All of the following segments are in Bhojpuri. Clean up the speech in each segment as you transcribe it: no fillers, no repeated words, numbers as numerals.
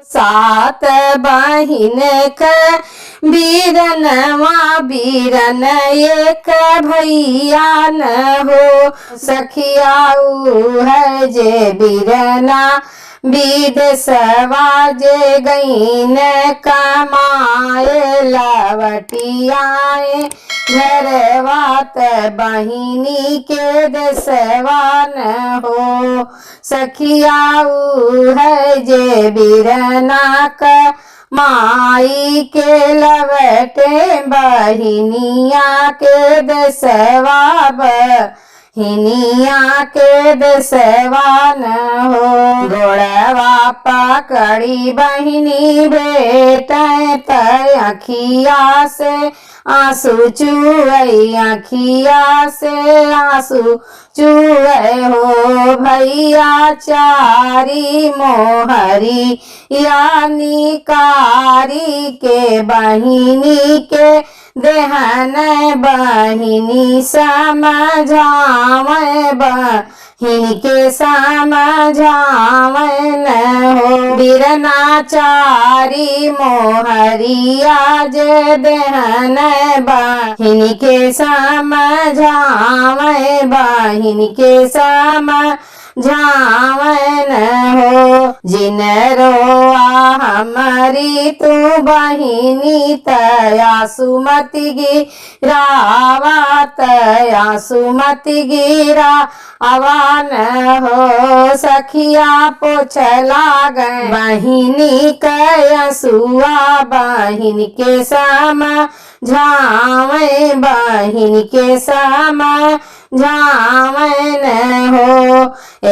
सात बहिन क बीरनवा बीरन एक भैया न हो। सखिया है जे बीरना विदेशवा जे गईन कमाए लवटियाए। घरवा त बहिनी के देशवा न हो। सखिया है जे बीरना क माई के लवटे बहिनिया के देशवा बहिनिया के देशवा न हो। गोड़वा पकड़ी बहिनी बेटे त अखिया से आंसू चुए आखिया से आंसू चुए हो। भैया चारी मोहरी यानी कारी के बहिनी के देहन बहिनी समझावे बहिनी के समझावे न हो। बीरना चारी मोहरिया जे देहन बहिनी के समझावे बहिनी के समझावे न हो। जिन रोआ हमारी तू बहिनी तया सुमति गिरावा तया सुमति गिरा आवान हो। सखिया पोछ लागै बहिनी कयसुआ बहिन के समझावे बहिन के समझावे न हो।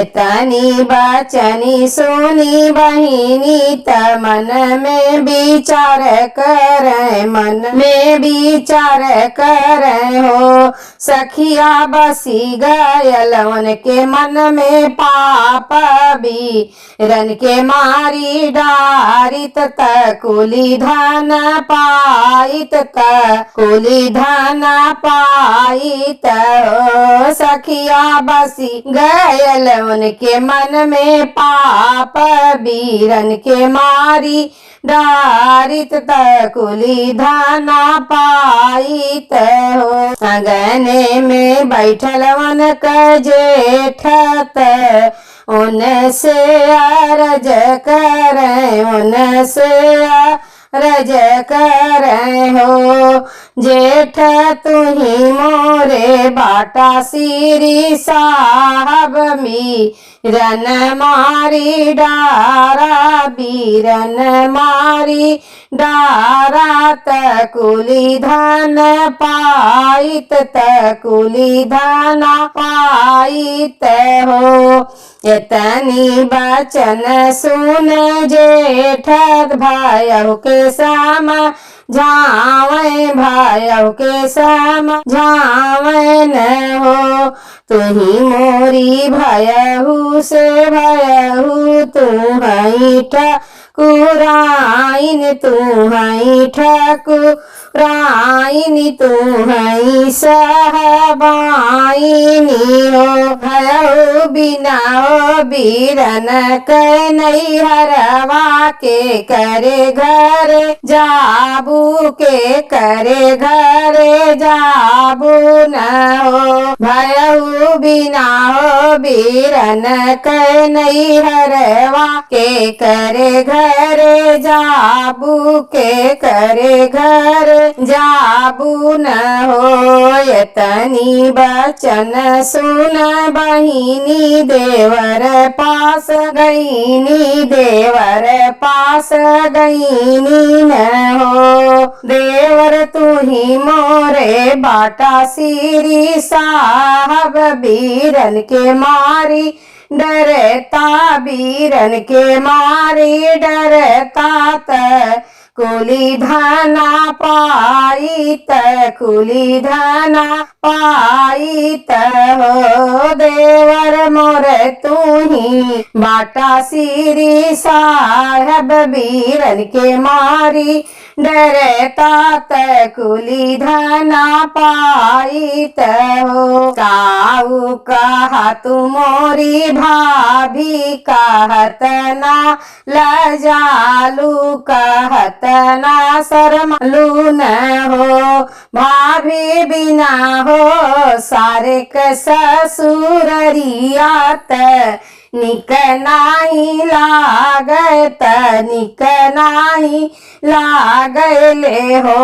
इतनी बचनी सुनी बहिनी त मन में विचार करे मन में विचार करे हो। सखिया बसी गयल उनके मन में पाप बीरन के मारी डारित कुली धन पाइत कुली धन पाइत हो। सखिया बसी गयल उनके मन में पाप बीरन के मारी डारित कुली धना पाइत हो। अगने में बैठल उनक जेठत उनसे अरज करे उनसे रज कर हो। जेठ तुही मोरे बाटा श्री साहब बीरन मारी डारा बीरन मारी डारा तकुली धन पाइत तकुली धन पाइत हो। इतनी बचन सुन जेठ भायौ के समझावे भायौ के समझावे न हो। तुही मोरी भयहु से भयहु तू हई ठकुराइन तू हई ठकुराइन तू हई सहबाइनी हो। भयहु बिना हो बीरन के नैहरवा के करे घर जाबू के करे घर जाबू न हो। भयहु बिना हो बीरन के नैहरवा के करे घर जाबू के करे घर जाबू न हो। यतनी बचन सुन बहिनी देवर पास गईनी देवर पास गईनी न हो। देवर तुही मोरे बाटा श्री साहब बीरन के मारी डरता बीरन के मारी डरता कुली धना पाइत कुली धना पाइत हो। देवर मोर तुही बाटा श्री साहब बीरन के मारी डरता कुली धना पाइत हो। काऊ कहा तुमोरी भाभी कहत ना लजालू कहत ना शर्मालू न हो। भाभी बिना हो सारे क ससुररियात निक नाही लागत निक नहीं लागले हो।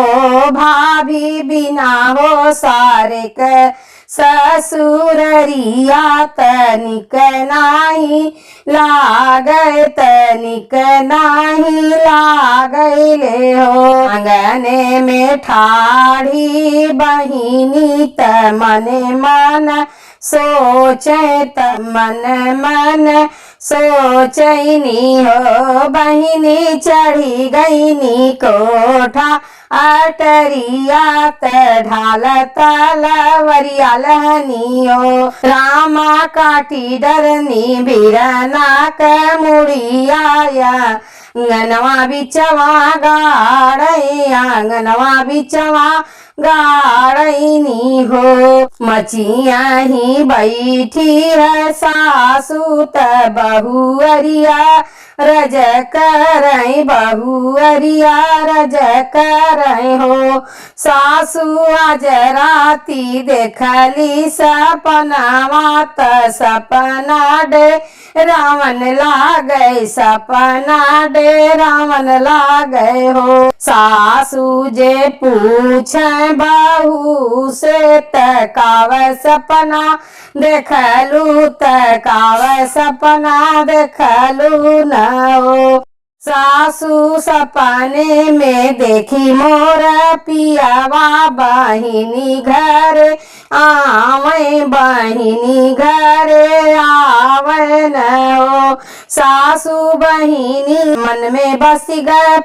भाभी बिना हो सारे क ससुररिया तनिक नाही लागत निक नाही लागले हो। आंगने में ठाड़ी बहिनी त मने मन सोचे त मन मन सोचैनी हो। बहिनी चढ़ी गईनी कोठा अटरिया त ढाल तलवरिया लहनी हो। रामा काटी डरनी बिरना क मुड़िया आंगनवा बिचवा गाड़ई आंगनवा बिचवा गाड़नी हो। मचिया ही बैठी है सासू त बहुअरिया रज करई बहुअरिया रज करई हो। सासू आज राती देखली सपनावा त सपना डे रावण लागे सपना डे रावण लागे हो। सासू जे पूछे बहू से तकाव सपना देखलू तकाव सपना देखलू न हो। सासू सपने में देखी मोर पियावा बहिनी घर आवे बहिनी घर आवे न हो। सासू बहिनी मन में बस गए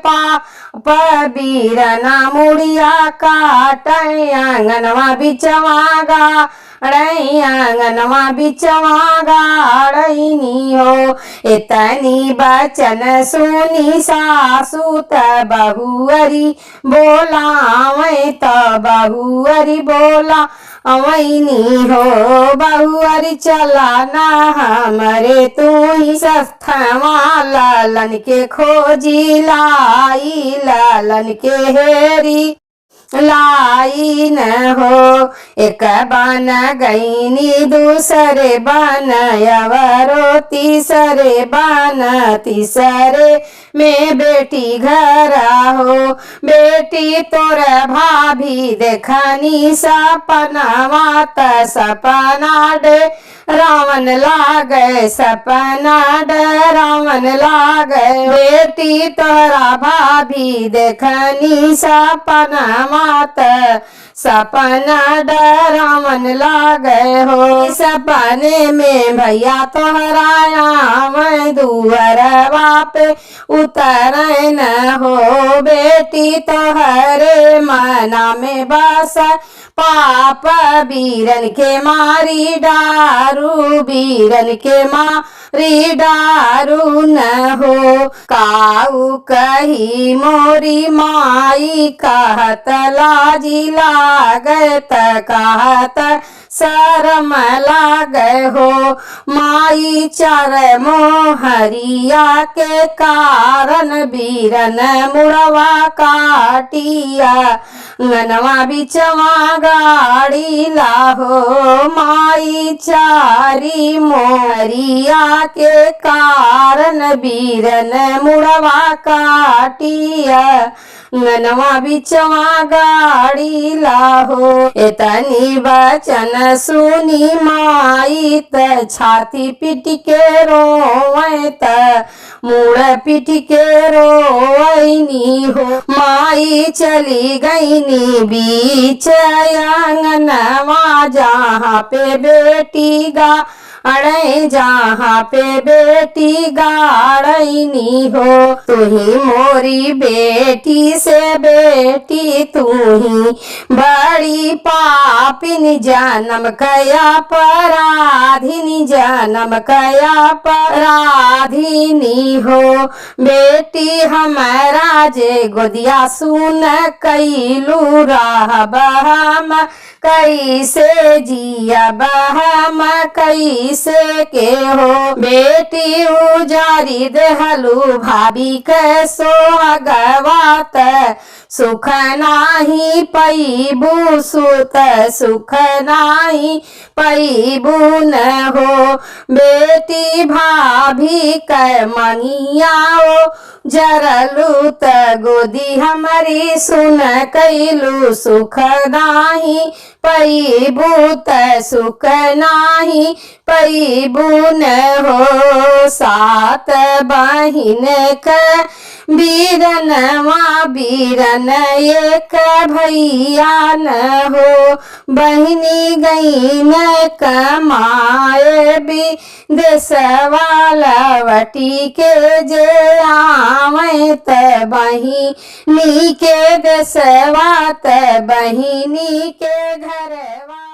बीरना मुड़िया काटे आंगनवा बिचवा गाड़ई आंगनवा बिचवा गाड़नी हो। इतनी बचन सुनी सासू त बहुअरी बोलावे त बहुअरी बोला अवैनी हो। बहुअरी चला ना हमरे तू ही सस्थवा लालन के खोजी लाई लालन के हेरी लाई न हो। एक बन गईनी दूसरे बन अवरो तीसरे बन तीसरे में बेटी घर हो। बेटी तोर भाभी देखनी सपनावा त सपना डे रावण लागे सपना डे रावण लागे। बेटी तोरा भाभी देखनी सपनावा त सपना डरावन लागे हो। सपने में भैया तोहराया मैं दुअरवा पे उतर न हो। बेटी तोहरे मना में बस पाप बीरन के मारी डारू बीरन के मारी डारू न हो। काऊ कही मोरी माई कहत लाजी लागत कहत शरम लागे हो। माई चर मोहरिया के कारण बीरन मुड़वा काटिया अंगनवा बिचवा गाड़ी लाहो। माई चारी मोहरिया के कारण बीरन मुड़वा काटिया अंगनवा बिचवा गाड़ी लाहो। इतनी बचन सुनी माई त छाती पीट के रोवे त मुड़ पीट के रोवैनी हो। माई चली गईनी बीच आंगनवा जहाँ पे बेटी गा अड़े जहाँ पे बेटी गाड़नी हो। तू ही मोरी बेटी से बेटी, तू ही बड़ी पापिनी जन्म कया पराधिनी, जन्म कया पराधिनी हो। बेटी हमारा जे गोदिया सुन कैलू रहब हम कैसे जियब हम कैसे के हो। बेटी उजारी देहलू भाभी के सोहगवात, सुख नाही पैबू सुत सुख नाही पैबू न हो। बेटी भाभी के मनियाओ जरलू त गोदी हमारी सुन कैलू, सुख नाही पैबू त सुख नाही पैबू न हो। सात बहिन के बीरनवा बीरन एक भैया न हो। बहिनी गई न कमाए भी देशवा लवटी के जे आवे त बहिनी के देशवा, त बहिनी के घरवा।